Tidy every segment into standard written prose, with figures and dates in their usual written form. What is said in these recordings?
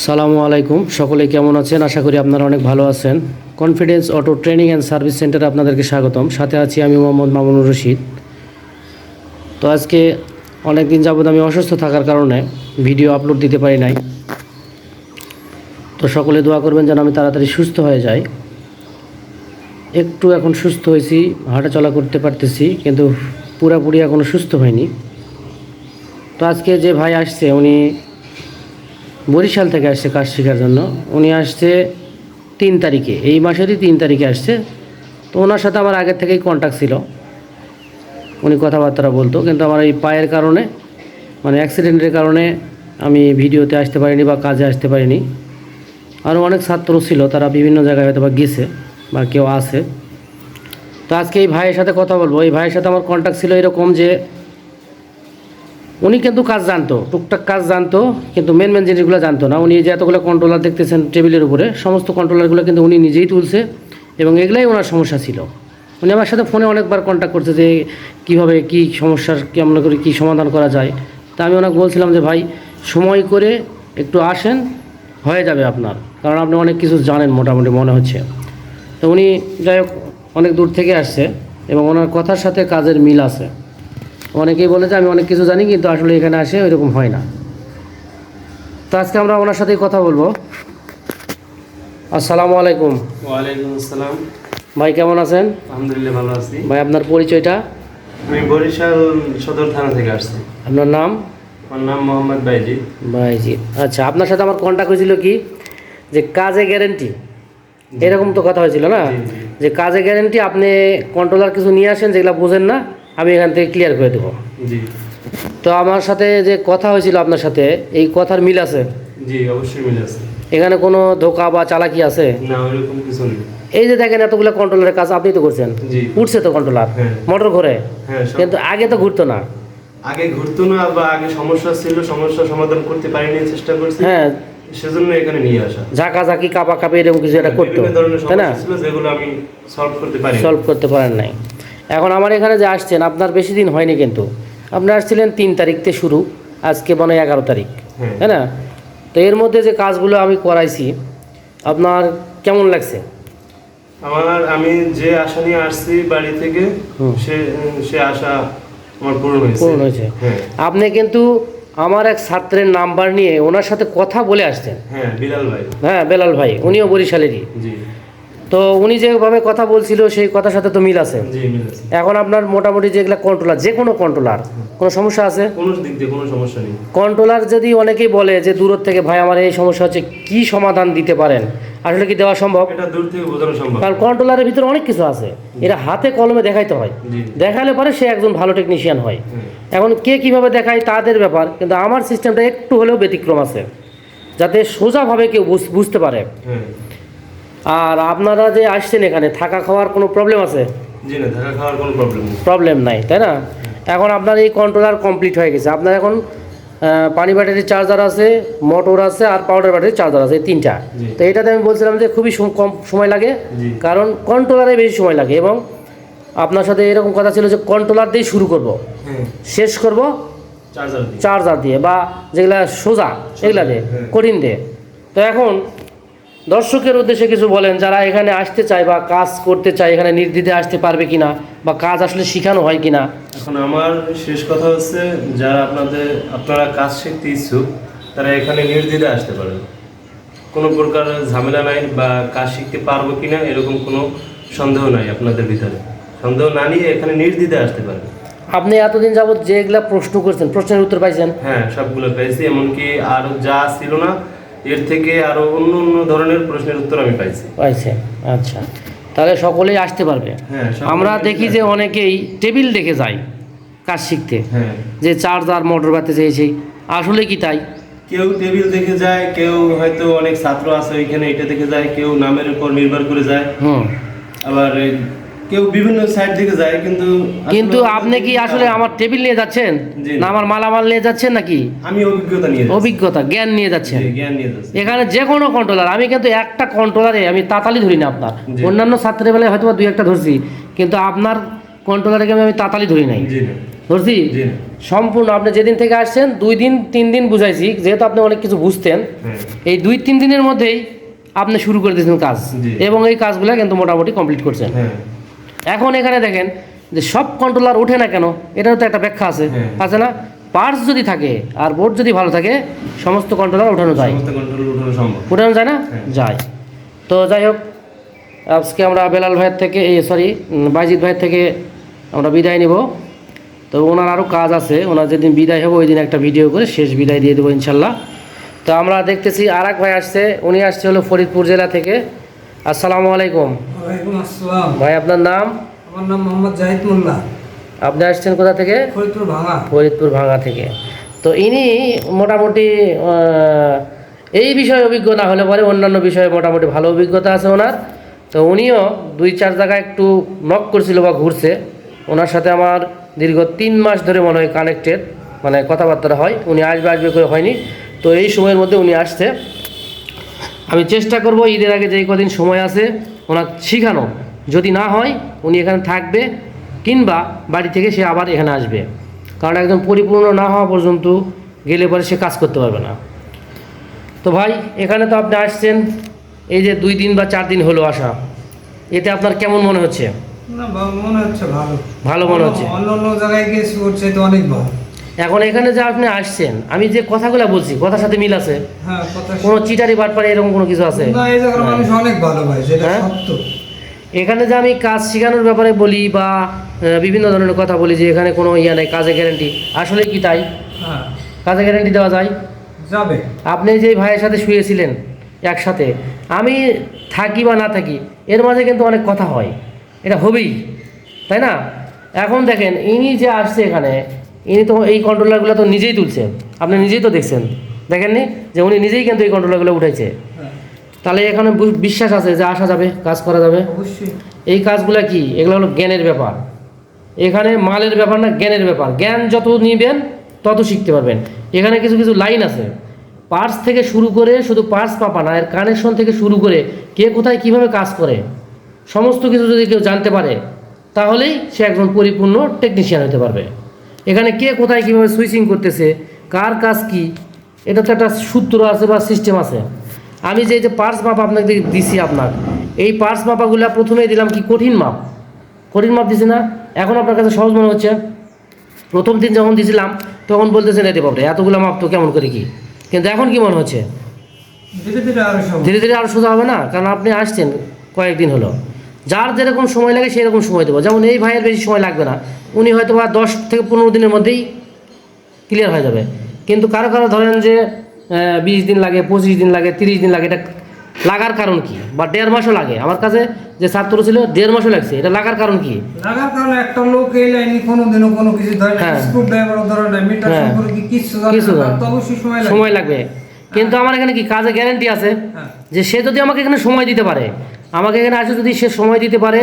সালামু আলাইকুম, সকলে কেমন আছেন? আশা করি আপনারা অনেক ভালো আছেন। Confidence auto training and service সেন্টারে আপনাদেরকে স্বাগতম। সাথে আছি আমি মোহাম্মদ মামুনুর রশিদ। তো আজকে অনেক দিন যাবত আমি অসুস্থ থাকার কারণে ভিডিও আপলোড দিতে পারি নাই। তো সকলে দোয়া করবেন যেন আমি তাড়াতাড়ি সুস্থ হয়ে যাই। একটু এখন সুস্থ হয়েছি, হাঁটাচলা করতে পারতেছি, কিন্তু পুরাপুরি এখনও সুস্থ হয়নি। তো আজকে যে ভাই আসছে, উনি বরিশাল থেকে আসছে কাজ শেখার জন্য। উনি আসছে 3 তারিখে, এই মাসেরই 3 তারিখে আসছে। তো ওনার সাথে আমার আগের থেকেই কন্ট্যাক্ট ছিল, উনি কথাবার্তা বলতো, কিন্তু আমার এই পায়ের কারণে, মানে অ্যাক্সিডেন্টের কারণে আমি ভিডিওতে আসতে পারিনি বা কাজে আসতে পারিনি। আরও অনেক ছাত্র ছিল, তারা বিভিন্ন জায়গায় হয়তো বা গেছে বা কেউ আছে। তো আজকে এই ভাইয়ের সাথে কথা বলবো। এই ভাইয়ের সাথে আমার কন্ট্যাক্ট ছিল এরকম যে উনি কিন্তু কাজ জানতো, টুকটাক কাজ জানতো, কিন্তু মেন জিনিসগুলো জানতো না। উনি যে এতগুলো কন্ট্রোলার দেখতেছেন টেবিলের উপরে, সমস্ত কন্ট্রোলারগুলো কিন্তু উনি নিজেই তুলছে, এবং এগুলাই ওনার সমস্যা ছিল। উনি আমার সাথে ফোনে অনেকবার কন্ট্যাক্ট করছে যে কীভাবে কী সমস্যার কেমন করে কী সমাধান করা যায়। তা আমি ওনাকে বলছিলাম যে ভাই, সময় করে একটু আসেন, হয়ে যাবে আপনার, কারণ আপনি অনেক কিছু জানেন মোটামুটি মনে হচ্ছে। তো উনি যাই হোক অনেক দূর থেকে আসছে, এবং ওনার কথার সাথে কাজের মিল আছে। অনেকেই বলে যে আমি অনেক কিছু জানি, কিন্তু আসলে এখানে আসে ওইরকম হয় না। তো আজকে আমরা ওনার সাথেই কথা বলবো। আসসালামু আলাইকুম। ওয়ালাইকুম আসসালাম। ভাই কেমন আছেন? আলহামদুলিল্লাহ ভালো আছি। ভাই আপনার পরিচয়টা? আমি বরিশাল সদর থানা থেকে আসছি। আপনার নাম? আমার নাম মোহাম্মদ বাইজিদ। বাইজিদ। আচ্ছা, আপনার সাথে আমার কন্ট্যাক্ট হয়েছিল কি যে কাজে গ্যারেন্টি, এরকম তো কথা হয়েছিল না? যে কাজে গ্যারেন্টি, আপনি কন্ট্রোলার কিছু নিয়ে আসেন যেগুলো বুঝেন না, আমি এখান থেকে ক্লিয়ার করে দেবো। জি। তো আমার সাথে যে কথা হয়েছিল আপনার সাথে, এই কথার মিল আছে? জি, অবশ্যই মিল আছে। এখানে কোনো ধোঁকা বা চালাকি আছে? না, ওইরকম কিছু নেই। এই যে দেখেন এতগুলো কন্ট্রোলারের কাজ আপনি তো করছেন, জি। উঠছে তো কন্ট্রোলার, হ্যাঁ। মোটর ঘুরে, হ্যাঁ, কিন্তু আগে তো ঘুরতো না। আগে ঘুরতো না, বা আগে সমস্যা ছিল, সমস্যা সমাধান করতে পারিনি, চেষ্টা করছি। হ্যাঁ, সেজন্য এখানে নিয়ে আসা। ঝাঁকাঝাঁকি কাঁপাকাঁপি এরকম কিছু একটা করতো, বিভিন্ন ধরনের তাই না? সমস্যা ছিল যেগুলো আমি সলভ করতে পারেন নাই। এখন আমার এখানে যে আসছেন, আপনার বেশি দিন হয়নি, কিন্তু আপনি আসছিলেন 3 তারিখতে শুরু, আজকে মনে হয় 11 তারিখ, তাই না? তো এর মধ্যে যে কাজগুলো আমি করাইছি, আপনার কেমন লাগছে? আমি যে আশা নিয়ে আসছি বাড়ি থেকে, সে আশা আমার পূরণ হয়েছে। হ্যাঁ। আপনি কিন্তু আমার এক ছাত্রের নাম্বার নিয়ে ওনার সাথে কথা বলে আসছেন। হ্যাঁ, বিলাল ভাই। হ্যাঁ, বেলাল ভাই, উনিও বরিশালেরই। জি। তো উনি যেভাবে কথা বলছিল সেই কথার সাথে তো মিল আছে। জি, মিল আছে। এখন আপনার মোটামুটি যেগুলা কন্ট্রোলার, যে কোনো কন্ট্রোলার, কোনো সমস্যা আছে? কোনো দিক দিয়ে কোনো সমস্যা নেই। কন্ট্রোলার যদি অনেকেই বলে যে দূর থেকে, ভাই আমার এই সমস্যা হচ্ছে, কি সমাধান দিতে পারেন, আসলে কি দেওয়া সম্ভব? এটা দূর থেকে বোঝানো সম্ভব, কারণ কন্ট্রোলারের ভিতরে অনেক কিছু আছে, এটা হাতে কলমে দেখাইতে হয়। দেখালে পরে সে একজন ভালো টেকনিশিয়ান হয়। এখন কে কিভাবে দেখায় তাদের ব্যাপার, কিন্তু আমার সিস্টেমটা একটু হলেও ব্যতিক্রম আছে, যাতে সোজাভাবে কেউ বুঝতে পারে। আর আপনারা যে আসছেন, এখানে থাকা খাওয়ার কোনো প্রবলেম আছে? জি না, থাকা খাওয়ার কোনো প্রবলেম নাই, তাই না? এখন আপনার এই কন্ট্রোলার কমপ্লিট হয়ে গেছে। আপনার এখন পানি ব্যাটারির চার্জার আছে, মোটর আছে, আর পাউডার ব্যাটারির চার্জার আছে, এই 3টা। তো এটাতে আমি বলছিলাম যে খুবই কম সময় লাগে, কারণ কন্ট্রোলারে বেশি সময় লাগে। এবং আপনার সাথে এরকম কথা ছিল যে কন্ট্রোলার দিয়ে শুরু করব, শেষ করব চার্জার দিয়ে, বা যেগুলা সোজা এগুলা দিয়ে, কঠিন দিয়ে। তো এখন দর্শকের উদ্দেশ্যে কিছু বলেন, যারা এখানে আসতে চায় বা কাজ করতে চায়, এখানে নির্দ্বিধায় আসতে পারবে কিনা, বা কাজ আসলে শেখানো হয় কিনা? এখন আমার শেষ কথা হচ্ছে, যারা আপনারা কাজ শিখতে ইচ্ছুক, তারা এখানে নির্দ্বিধায় আসতে পারেন। কোনো প্রকার ঝামেলা নাই, বা কাজ শিখতে পারবো কিনা এরকম কোনো সন্দেহ নাই। আপনাদের ভিতরে সন্দেহ না নিয়ে এখানে নির্দ্বিধায় আসতে পারবেন। আপনি এতদিন যাবত যেগুলা প্রশ্ন করছেন, প্রশ্নের উত্তর পাইছেন? হ্যাঁ, সবগুলো পেয়েছি। এমনকি আরও যা ছিল না এর থেকে আরো অন্য অন্য ধরনের প্রশ্নের উত্তর আমি পাইছি। আচ্ছা, তাহলে সকলেই আসতে পারবে। হ্যাঁ, আমরা দেখি যে অনেকেই টেবিল দেখে যায় কাজ শিখতে, যে চার্জার মোটর বাড়তে চেয়েছে, আসলে কি তাই? কেউ টেবিল দেখে যায়, কেউ হয়তো অনেক ছাত্র আছে ওইখানে এটা দেখে যায়, কেউ নামের উপর নির্ভর করে যায়, আবার কেউ বিভিন্ন সাইড থেকে যায়। কিন্তু আপনি কি আসলে আমার টেবিল নিয়ে যাচ্ছেন, না আমার মালামাল নিয়ে যাচ্ছেন, নাকি আমি জ্ঞান নিয়ে যাচ্ছেন? জ্ঞান নিয়ে যাচ্ছি। এখানে যে কোনো কন্ট্রোলার, আমি কিন্তু একটা কন্ট্রোলারে আমি তাতালি ধরি না আপনার। অন্যান্য ছাত্রের বেলায় হয়তো 2-1টা ধরছি, কিন্তু আপনার কন্ট্রোলারকে আমি তাতালি ধরি নাই। ধরছি জি না। সম্পূর্ণ আপনি যেদিন থেকে আসছেন 2 দিন 3 দিন বুঝাইছি, যেহেতু আপনি অনেক কিছু বুঝতেন, হ্যাঁ এই 2-3 দিনের মধ্যেই আপনি শুরু করে দিয়েছেন কাজ, জি। এবং এই কাজগুলো কিন্তু মোটামুটি কমপ্লিট করছেন। হ্যাঁ এখন এখানে দেখেন যে সব কন্ট্রোলার ওঠে না কেন, এটারও তো একটা ব্যাখ্যা আছে, হ্যাঁ। আছে না? পার্টস যদি থাকে আর বোর্ড যদি ভালো থাকে, সমস্ত কন্ট্রোলার ওঠানো যায়। সমস্ত কন্ট্রোল উঠানো সম্ভব। উঠানো যায় না? হ্যাঁ। যায়। তো যাই হোক, আজকে আমরা বেলাল ভাইয়ের থেকে বাইজিৎ ভাইয়ের থেকে আমরা বিদায় নিব। তো ওনার আরও কাজ আছে, ওনার যেদিন বিদায় হবে ওই দিন একটা ভিডিও করে শেষ বিদায় দিয়ে দেবো ইনশাল্লাহ। তো আমরা দেখতেছি আর এক ভাই আসছে, উনি আসছে হলো ফরিদপুর জেলা থেকে। আসসালামু আলাইকুম ওয়ালাইকুম আসসালাম। ভাই, আপনার নাম? আমার নাম মোহাম্মদ জাহিদ মোল্লা, আপনি আসছেন কোথা থেকে? ফরিদপুর ভাঙা। ফরিদপুর ভাঙা থেকে। তো ইনি মোটামুটি এই বিষয়ে অভিজ্ঞ না হলে পরে অন্যান্য বিষয়ে মোটামুটি ভালো অভিজ্ঞতা আছে ওনার। তো উনিও 2-4 জায়গায় একটু নক করছিল বা ঘুরছে। ওনার সাথে আমার দীর্ঘ 3 মাস ধরে মনে হয় কানেক্টেড, মানে কথাবার্তা হয়। উনি আসবে আসবে করে হয়নি, তো এই সময়ের মধ্যে উনি আসছে। আমি চেষ্টা করব ঈদের আগে যেই কদিন সময় আছে ওনার শিখানো, যদি না হয় উনি এখানে থাকবে, কিংবা বাড়ি থেকে সে আবার এখানে আসবে। কারণ একদম পরিপূর্ণ না হওয়া পর্যন্ত গেলে পরে সে কাজ করতে পারবে না। তো ভাই, এখানে তো আপনি আসছেন, এই যে 2 দিন বা 4 দিন হলো আসা, এতে আপনার কেমন মনে হচ্ছে? না মনে হচ্ছে ভালো। ভালো মনে হচ্ছে। অন্য অন্য জায়গায় গিয়ে করছে তো অনেক ভালো। এখন এখানে যে আপনি আসছেন, আমি যে কথাগুলো বলছি কথার সাথে মিল আছে? হ্যাঁ, কথা কোনো চিটারি বাটপারি এরকম কোনো কিছু আছে? না, এই জায়গার মানুষ অনেক ভালো ভাই, যেটা হ্যাঁ? সত্য। এখানে যে আমি কাজ শেখানোর ব্যাপারে বলি বা বিভিন্ন ধরনের কথা বলি যে এখানে কোনো ইয়া নেই, কাজে গ্যারেন্টি, আসলে কি তাই? হ্যাঁ, কাজে গ্যারেন্টি দেওয়া যায়। যাবে। আপনি যে ভাইয়ের সাথে শুয়েছিলেন একসাথে, আমি থাকি বা না থাকি এর মাঝে কিন্তু অনেক কথা হয়, এটা হবেই, তাই না? এখন দেখেন ইনি যে আসছে এখানে, ইনি তো এই কন্ট্রোলারগুলো তো নিজেই তুলছে, আপনি নিজেই তো দেখছেন, দেখেননি যে উনি নিজেই কিন্তু এই কন্ট্রোলারগুলো উঠাইছে। হ্যাঁ, তাহলে এখানে বিশ্বাস আছে যে আসা যাবে, কাজ করা যাবে। অবশ্যই। এই কাজগুলো কি, এগুলো হলো জ্ঞানের ব্যাপার। এখানে মালের ব্যাপার না, জ্ঞানের ব্যাপার। জ্ঞান যত নিবেন তত শিখতে পারবেন। এখানে কিছু কিছু লাইন আছে, পার্টস থেকে শুরু করে, শুধু পার্টস মাপা না, এর কানেকশন থেকে শুরু করে কে কোথায় কিভাবে কাজ করে সমস্ত কিছু যদি কেউ জানতে পারে, তাহলেই সে একজন পরিপূর্ণ টেকনিশিয়ান হতে পারবে। এখানে কে কোথায় কীভাবে সুইচিং করতেছে, কার কাজ কি, এটা তো একটা সূত্র আছে বা সিস্টেম আছে। আমি যে পার্টস মাপ আপনাকে দিছি, আপনার এই পার্টস মাপাগুলো প্রথমেই দিলাম কি কঠিন মাপ, কঠিন মাপ দিছি না? এখন আপনার কাছে সহজ মনে হচ্ছে? প্রথম দিন যখন দিয়েছিলাম তখন বলতেছেন এতে বাপরে এতগুলো মাপ তো কেমন করে কি, কিন্তু এখন কি মনে হচ্ছে? ধীরে ধীরে আরো সব ধীরে ধীরে আরও সোজা হবে না? কারণ আপনি আসছেন কয়েকদিন হলো, যার যেরকম সময় লাগে সেই রকম সময় দেবো। যেমন এই ভাইয়ের বেশি সময় লাগবে না, উনি হয়তো বা 10 থেকে 15 দিনের মধ্যেই ক্লিয়ার হয়ে যাবে। কিন্তু কারো কারো ধরেন যে 20 দিন লাগে, 25 দিন লাগে, 30 দিন লাগে। এটা লাগার কারণ কি? বা 1.5 মাসও লাগে। আমার কাছে যে ছাত্র ছিল 1.5 মাসও লাগছে, এটা লাগার কারণ কি? লাগার কারণে একটা লোক এই লাইনে কোনোদিনও কোনো কিছু ধরে না, হ্যাঁ। স্ক্রু ড্রাইভারও ধরে না, মিটার হ্যাঁ। সম্পর্কে কিছু জানে কিছু না, জানে তার তো অবশ্যই সময় লাগে। সময় লাগবে। কিন্তু আমার এখানে কি কাজে গ্যারান্টি আছে হ্যাঁ, যে সে যদি আমাকে এখানে সময় দিতে পারে, আমাকে এখানে আসে যদি সে সময় দিতে পারে,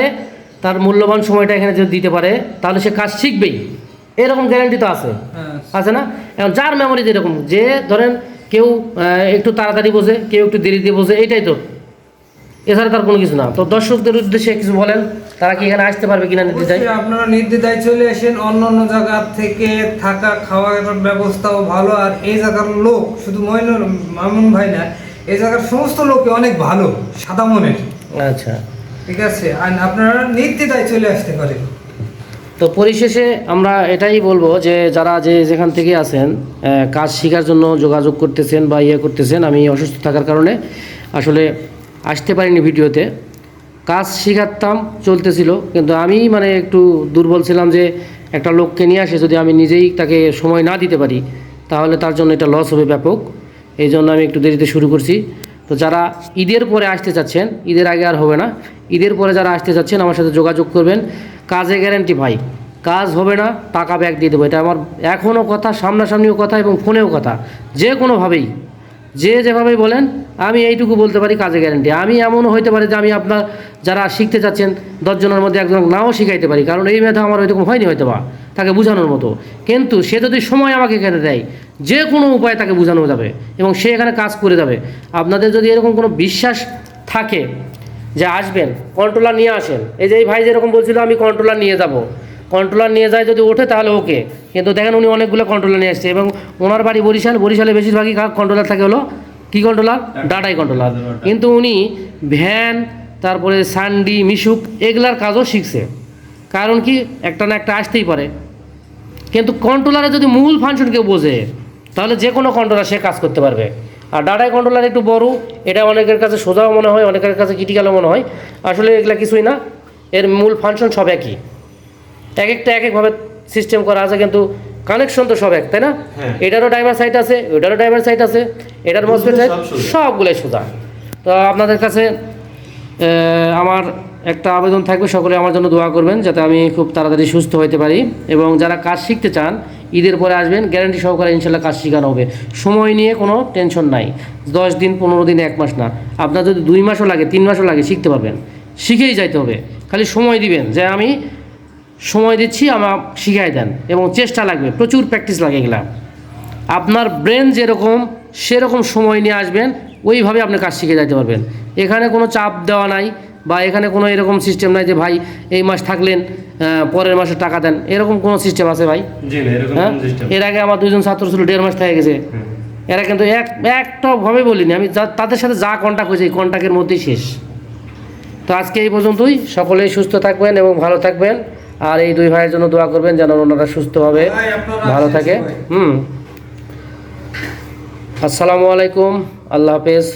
তার মূল্যবান সময়টা এখানে যদি দিতে পারে, তাহলে সে কাজ শিখবেই, এরকম গ্যারান্টি তো আছে, হ্যাঁ। আছে না? এখন যার মেমোরি যেরকম, যে ধরেন কেউ একটু তাড়াতাড়ি বোঝে, কেউ একটু দেরি দিয়ে বোঝে, এইটাই তো, এছাড়া তার কোনো কিছু না। তো দর্শকদের উদ্দেশ্যে কিছু বলেন, তারা কি এখানে আসতে পারবে কিনা নিতে চাই? অবশ্যই আপনারা নির্দ্বিধায় চলে আসেন। অন্য অন্য জায়গা থেকে থাকা খাওয়ার ব্যবস্থাও ভালো। আর এই জায়গার লোক শুধু মামুন ভাই না, এই জায়গার সমস্ত লোকই অনেক ভালো, সাদা মনের। আচ্ছা, ঠিক আছে, আর আপনারা নির্দ্বিধায় চলে আসতে পারেন। তো পরিশেষে আমরা এটাই বলবো যে যারা যেখান থেকে আছেন, কাজ শেখার জন্য যোগাযোগ করতেছেন বা করতেছেন, আমি অসুস্থ থাকার কারণে আসলে আসতে পারিনি ভিডিওতে। কাজ শেখাতাম, চলতেছিল, কিন্তু আমি মানে একটু দুর্বল ছিলাম যে একটা লোককে নিয়ে আসে যদি আমি নিজেই তাকে সময় না দিতে পারি, তাহলে তার জন্য এটা লস হবে ব্যাপক। এই জন্য আমি একটু দেরিতে শুরু করছি। তো যারা ঈদের পরে আসতে চাচ্ছেন, ঈদের আগে আর হবে না, ঈদের পরে যারা আসতে চাচ্ছেন আমার সাথে যোগাযোগ করবেন। কাজে গ্যারান্টি ভাই, কাজ হবে না, টাকা ব্যাক দিয়ে দেবো, এটা আমার এখনও কথা, সামনাসামনিও কথা এবং ফোনেও কথা, যে কোনোভাবেই যেভাবেই বলেন, আমি এইটুকু বলতে পারি কাজে গ্যারান্টি। আমি এমনও হইতে পারে যে আমি আপনার যারা শিখতে চাচ্ছেন 10 জনের মধ্যে একজন নাও শিখাইতে পারি, কারণ এই মেধা আমার ওইরকম হয়নি হয়তো বা তাকে বোঝানোর মতো। কিন্তু সে যদি সময় আমাকে এখানে দেয়, যে কোনো উপায়ে তাকে বোঝানো যাবে এবং সে এখানে কাজ করে যাবে। আপনাদের যদি এরকম কোনো বিশ্বাস থাকে যে আসবেন, কন্ট্রোলার নিয়ে আসেন, এই যে এই ভাই যেরকম বলছিল আমি কন্ট্রোলার নিয়ে যাব, কন্ট্রোলার নিয়ে যায় যদি ওঠে তাহলে ওকে, কিন্তু দেখেন উনি অনেকগুলো কন্ট্রোলার নিয়ে আসছে এবং ওনার বাড়ি বরিশালে বেশিরভাগই কন্ট্রোলার থাকে হলো কী কন্ট্রোলার, ডাটাই কন্ট্রোলার। কিন্তু উনি ভ্যান, তারপরে সান্ডি, মিশুক এগুলার কাজও শিখছে। কারণ কি, একটা না একটা আসতেই পারে। কিন্তু কন্ট্রোলারে যদি মূল ফাংশন কেউ বোঝে তাহলে যে কোনো কন্ট্রোলার সে কাজ করতে পারবে। আর ডাটাই কন্ট্রোলার একটু বড়, এটা অনেকের কাছে সোজাও মনে হয়, অনেকের কাছে ক্রিটিক্যালও মনে হয়। আসলে এগুলা কিছুই না, এর মূল ফাংশন সব একই, এক একটা এক একভাবে সিস্টেম করা আছে, কিন্তু কানেকশন তো সব এক, তাই না? হ্যাঁ। এটারও ড্রাইভার সাইট আছে, ওইটারও ড্রাইভার সাইট আছে, এটার মসফেট সাইট, সব সোজা। সবগুলোই সোজা। তো আপনাদের কাছে আমার একটা আবেদন থাকবে, সকলে আমার জন্য দোয়া করবেন যাতে আমি খুব তাড়াতাড়ি সুস্থ হতে পারি। এবং যারা কাজ শিখতে চান ঈদের পরে আসবেন, গ্যারান্টি সহকারে ইনশাল্লাহ কাজ শেখানো হবে। সময় নিয়ে কোনো টেনশন নাই, 10 দিন 15 দিন 1 মাস না, আপনার যদি 2 মাসও লাগে 3 মাসও লাগে শিখতে পারবেন। শিখেই যাইতে হবে, খালি সময় দিবেন, যে আমি সময় দিচ্ছি আমার শিখাই দেন, এবং চেষ্টা লাগবে, প্রচুর প্র্যাকটিস লাগে এগুলা। আপনার ব্রেন যেরকম সেরকম সময় নিয়ে আসবেন, ওইভাবে আপনি কাজ শিখে যেতে পারবেন। এখানে কোনো চাপ দেওয়া নাই, বা এখানে কোনো এরকম সিস্টেম নাই যে ভাই এই মাস থাকলেন পরের মাসে টাকা দেন, এরকম কোনো সিস্টেম আছে ভাই? জি না, এরকম হ্যাঁ, কোনো system এর আগে আমার 2জন ছাত্র ছিল 1.5 মাস থেকে গেছে। এরা কিন্তু একটা ভাবে বলিনি আমি, তাদের সাথে যা কন্ট্যাক্ট হয়েছে এই কন্ট্যাক্টের মধ্যেই শেষ। তো আজকে এই পর্যন্তই, সকলেই সুস্থ থাকবেন এবং ভালো থাকবেন। আর এই 2 ভাইয়ের জন্য দোয়া করবেন যেন ওনারা সুস্থভাবে ভাই, আপনারা ভালো আছেন থাকে। সবাই। আসসালামু আলাইকুম, আল্লাহ হাফেজ।